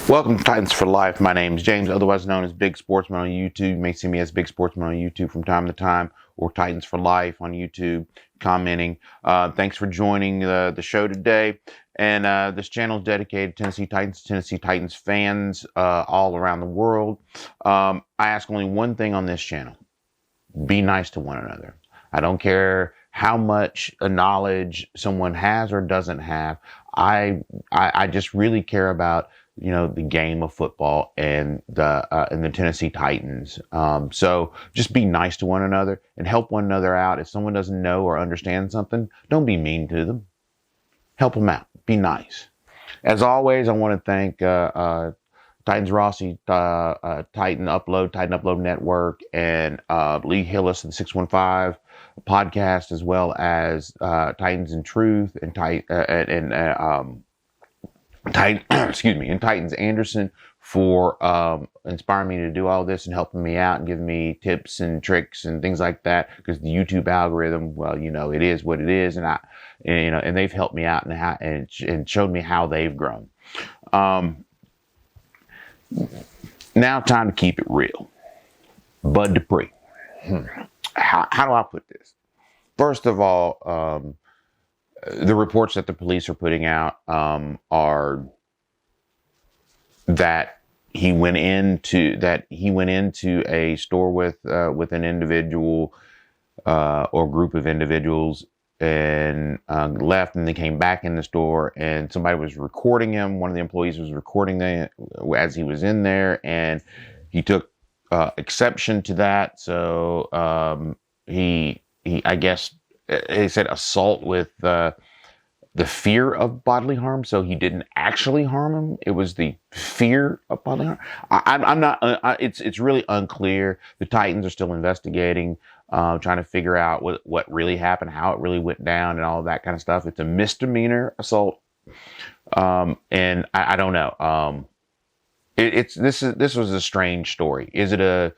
Welcome to Titans for Life. My name is James, otherwise known as Big Sportsman on YouTube. You may see me as Big Sportsman on YouTube from time to time, or Titans for Life on YouTube, commenting. Thanks for joining the show today. And this channel is dedicated to Tennessee Titans fans all around the world. I ask only one thing on this channel. Be nice to one another. I don't care how much knowledge someone has or doesn't have. I just really care about the game of football and the Tennessee Titans. So just be nice to one another and help one another out. If someone doesn't know or understand something, don't be mean to them. Help them out. Be nice. As always, I want to thank Titans Rossi, Titan Upload Network, and Lee Hillis and 615 podcast, as well as Titans in Truth and Titans Anderson for inspiring me to do all this and helping me out and giving me tips and tricks and things like that. Because the YouTube algorithm, well, it is what it is, and they've helped me out and showed me how they've grown. Now, time to keep it real. Bud Dupree. How do I put this? First of all, the reports that the police are putting out are that he went into a store with an individual or group of individuals and left, and they came back in the store, and somebody was recording him. One of the employees was recording as he was in there, and he took exception to that. So he I guess he said assault with the fear of bodily harm. So he didn't actually harm him. It was the fear of bodily harm. I'm not. It's really unclear. The Titans are still investigating, trying to figure out what really happened, how it really went down, and all of that kind of stuff. It's a misdemeanor assault, and I don't know. This was a strange story. Is it a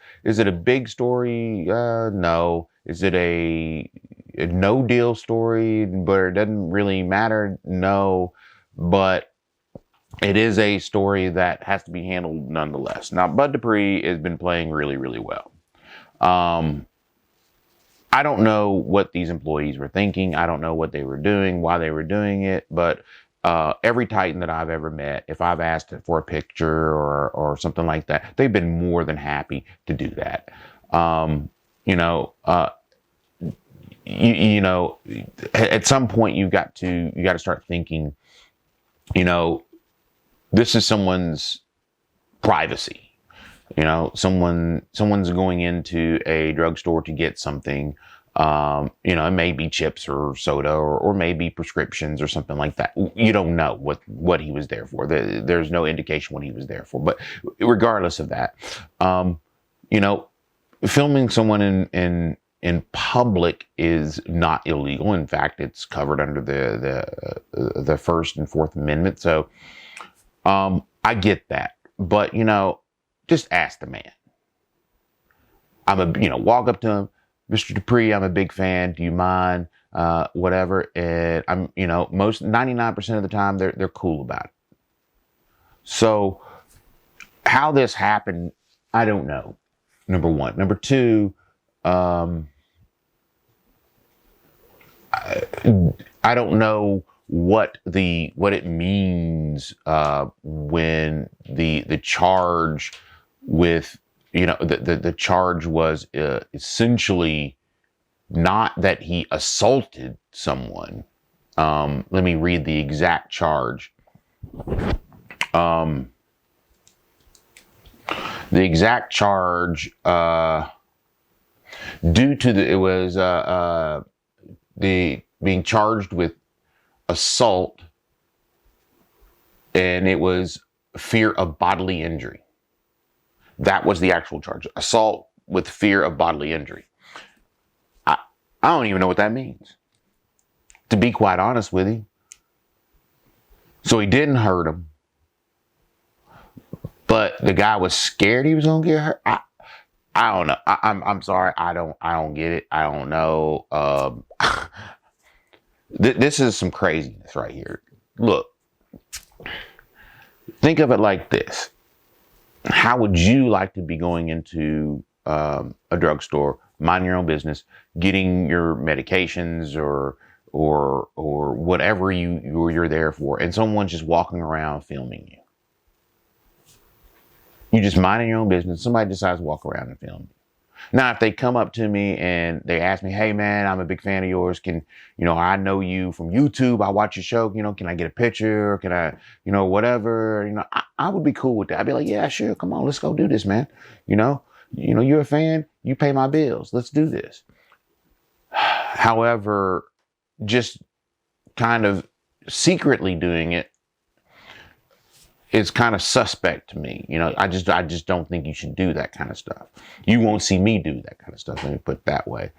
big story? No. Is it a no deal story, but it doesn't really matter? No. But it is a story that has to be handled nonetheless. Now, Bud Dupree has been playing really, really well. I don't know what these employees were thinking. I don't know what they were doing, why they were doing it, but every Titan that I've ever met, if I've asked for a picture or something like that, they've been more than happy to do that. At some point you got to start thinking, this is someone's privacy. Someone's going into a drugstore to get something. It may be chips or soda or maybe prescriptions or something like that. You don't know what he was there for. There's no indication what he was there for. But regardless of that, filming someone in public is not illegal. In fact, it's covered under the First and Fourth Amendment. So I get that. But just ask the man. Walk up to him. Mr. Dupree, I'm a big fan. Do you mind? Whatever. And I'm, 99% of the time they're cool about it. So how this happened, I don't know. Number one. Number two, I don't know what it means when the charge with the charge was essentially not that he assaulted someone. Let me read the exact charge. The exact charge, due to the being charged with assault, and it was fear of bodily injury. That was the actual charge. Assault with fear of bodily injury. I don't even know what that means, to be quite honest with you. So he didn't hurt him, but the guy was scared he was gonna get hurt. I don't know. I'm sorry. I don't get it. I don't know. This is some craziness right here. Look, Think of it like this. How would you like to be going into a drugstore, minding your own business, getting your medications or whatever you're there for, and someone's just walking around filming you? You just minding your own business. Somebody decides to walk around and film you. Now, if they come up to me and they ask me, "Hey, man, I'm a big fan of yours. I know you from YouTube. I watch your show. Can I get a picture? Can I, whatever? I would be cool with that. I'd be like, yeah, sure. Come on, let's go do this, man. You're a fan. You pay my bills. Let's do this." However, just kind of secretly doing it is kind of suspect to me. I just don't think you should do that kind of stuff. You won't see me do that kind of stuff. Let me put it that way.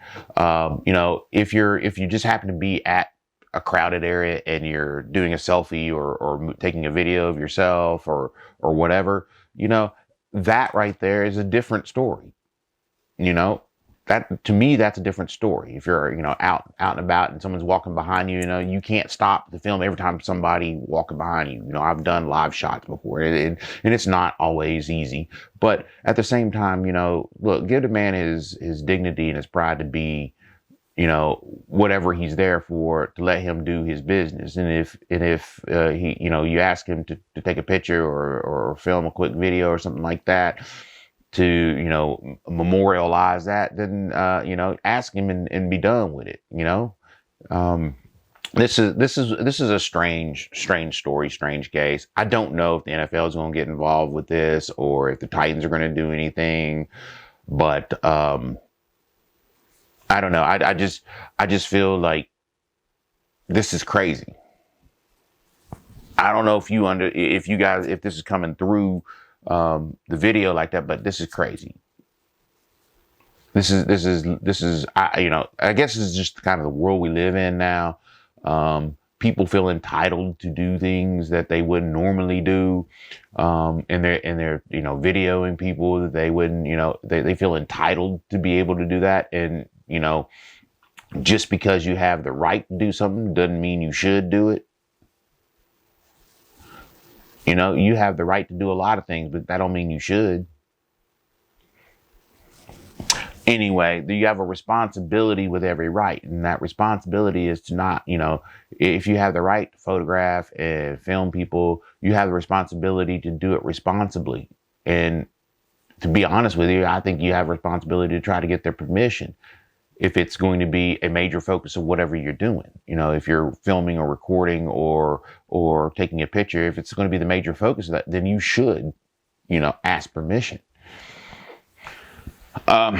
If you just happen to be at a crowded area and you're doing a selfie or taking a video of yourself or whatever, that right there is a different story. That, to me, that's a different story. If you're, out and about and someone's walking behind you, you can't stop the film every time somebody walking behind you. I've done live shots before, and it's not always easy. But at the same time, look, give the man his dignity and his pride to be, whatever he's there for, to let him do his business. And if he, you ask him to take a picture or film a quick video or something like that, to memorialize that, then ask him and be done with it. This is a strange story, strange case. I don't know if the NFL is going to get involved with this or if the Titans are going to do anything, but I don't know. I just feel like this is crazy. I don't know if this is coming through the video like that, but this is crazy. This is I guess this is just kind of the world we live in now. People feel entitled to do things that they wouldn't normally do, and they're videoing people that they wouldn't. They feel entitled to be able to do that, and just because you have the right to do something doesn't mean you should do it. You have the right to do a lot of things, but that don't mean you should. Anyway, you have a responsibility with every right, and that responsibility is to not, if you have the right to photograph and film people, you have the responsibility to do it responsibly. And to be honest with you, I think you have a responsibility to try to get their permission if it's going to be a major focus of whatever you're doing. If you're filming or recording or taking a picture, if it's going to be the major focus of that, then you should, ask permission. But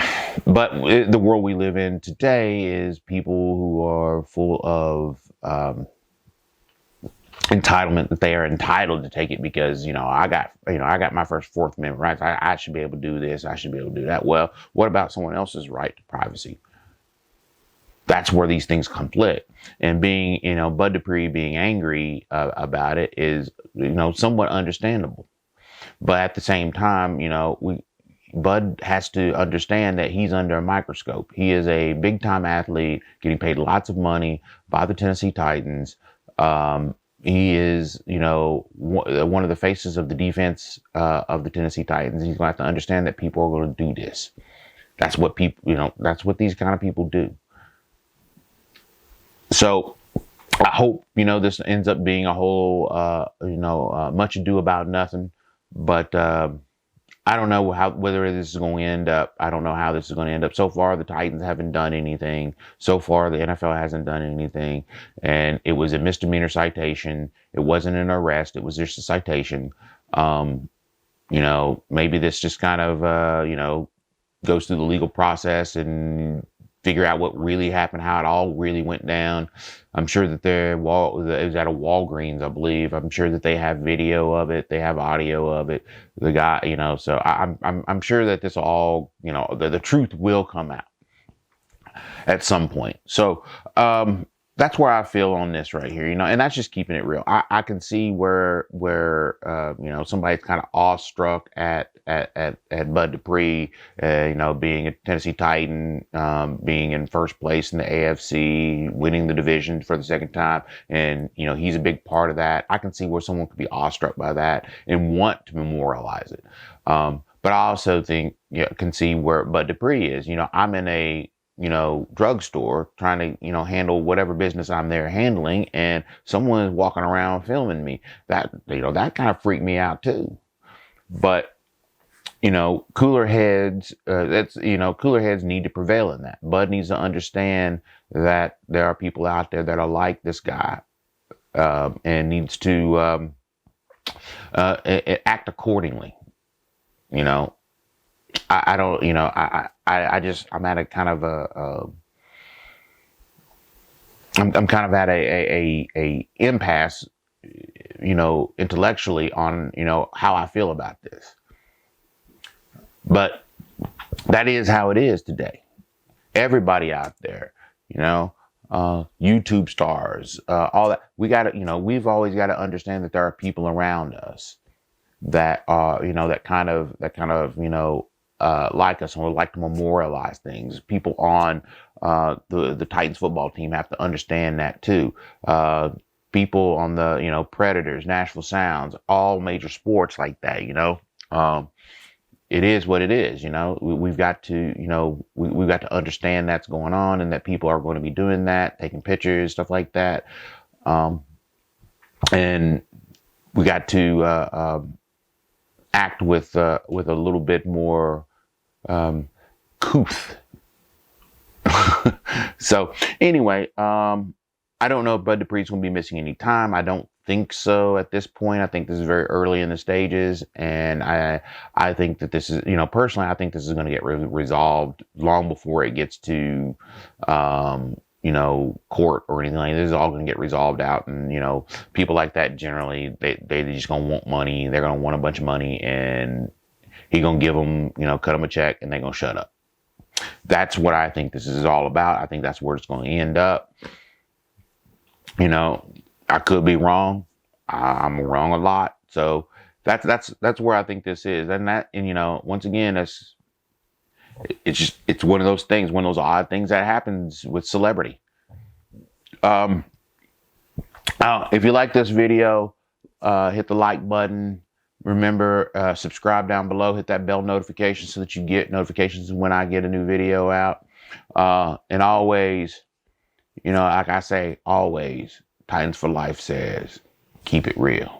the world we live in today is people who are full of entitlement, that they are entitled to take it because, I got my first Fourth Amendment rights. I should be able to do this. I should be able to do that. Well, what about someone else's right to privacy? That's where these things conflict. And being, Bud Dupree being angry about it is, somewhat understandable. But at the same time, Bud has to understand that he's under a microscope. He is a big time athlete getting paid lots of money by the Tennessee Titans. He is, one of the faces of the defense of the Tennessee Titans. He's going to have to understand that people are going to do this. That's what people, that's what these kind of people do. So I hope, this ends up being a whole, much ado about nothing. But I don't know whether this is going to end up. I don't know how this is going to end up. So far, the Titans haven't done anything. So far, the NFL hasn't done anything. And it was a misdemeanor citation. It wasn't an arrest. It was just a citation. Maybe this just kind of, goes through the legal process and figure out what really happened, how it all really went down. I'm sure that it was at a Walgreens, I believe. I'm sure that they have video of it, they have audio of it. The guy, so I'm sure that this all, the truth will come out at some point. So that's where I feel on this right here, and that's just keeping it real. I can see where somebody's kind of awestruck at Bud Dupree, being a Tennessee Titan, being in first place in the AFC, winning the division for the second time, and he's a big part of that. I can see where someone could be awestruck by that and want to memorialize it. But I also think can see where Bud Dupree is. I'm in a drugstore trying to, handle whatever business I'm there handling, and someone is walking around filming me. That kind of freaked me out too. But, cooler heads, cooler heads need to prevail in that. Bud needs to understand that there are people out there that are like this guy, and needs to, act accordingly. I don't, I'm at a kind of I'm kind of at a impasse, intellectually on, how I feel about this. But that is how it is today. Everybody out there, YouTube stars, all that. We've always got to understand that there are people around us that are, that kind of, like us and would like to memorialize things. People on the Titans football team have to understand that too. People on the Predators, Nashville Sounds, all major sports like that. It is what it is. We've got to we've got to understand that's going on, and that people are going to be doing that, taking pictures, stuff like that, and we got to act with a little bit more couth. So anyway, I don't know if Bud Dupree's going to be missing any time. I don't think so at this point. I think this is very early in the stages, and I think that this is, personally, I think this is going to get resolved long before it gets to court or anything like that. This is all going to get resolved out, and people like that generally they just going to want money. They're going to want a bunch of money, and he going to give them, cut them a check, and they're going to shut up. That's what I think this is all about. I think that's where it's going to end up. I could be wrong. I'm wrong a lot. So that's where I think this is. And once again, it's one of those things, one of those odd things that happens with celebrity. If you like this video, hit the like button. Remember, subscribe down below, hit that bell notification so that you get notifications when I get a new video out. And always, like I say, always, Titans for Life says, keep it real.